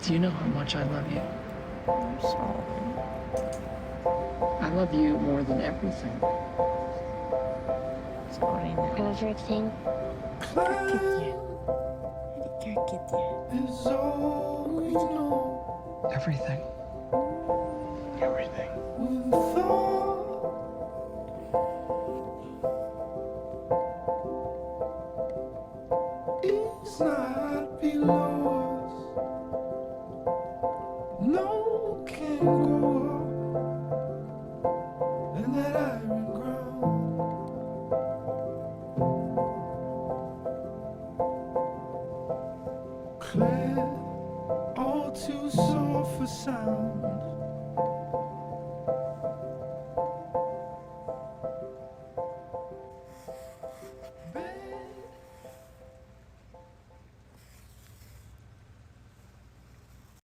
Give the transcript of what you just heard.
Do you know how much I love you? I'm sorry. I love you more than everything. Sorry now. Everything. Herkes diye. Hadi kalk diye. Is all we know. Everything. Everything. It's not below us. No can grow up in that iron ground. Clear, all too soft for sound.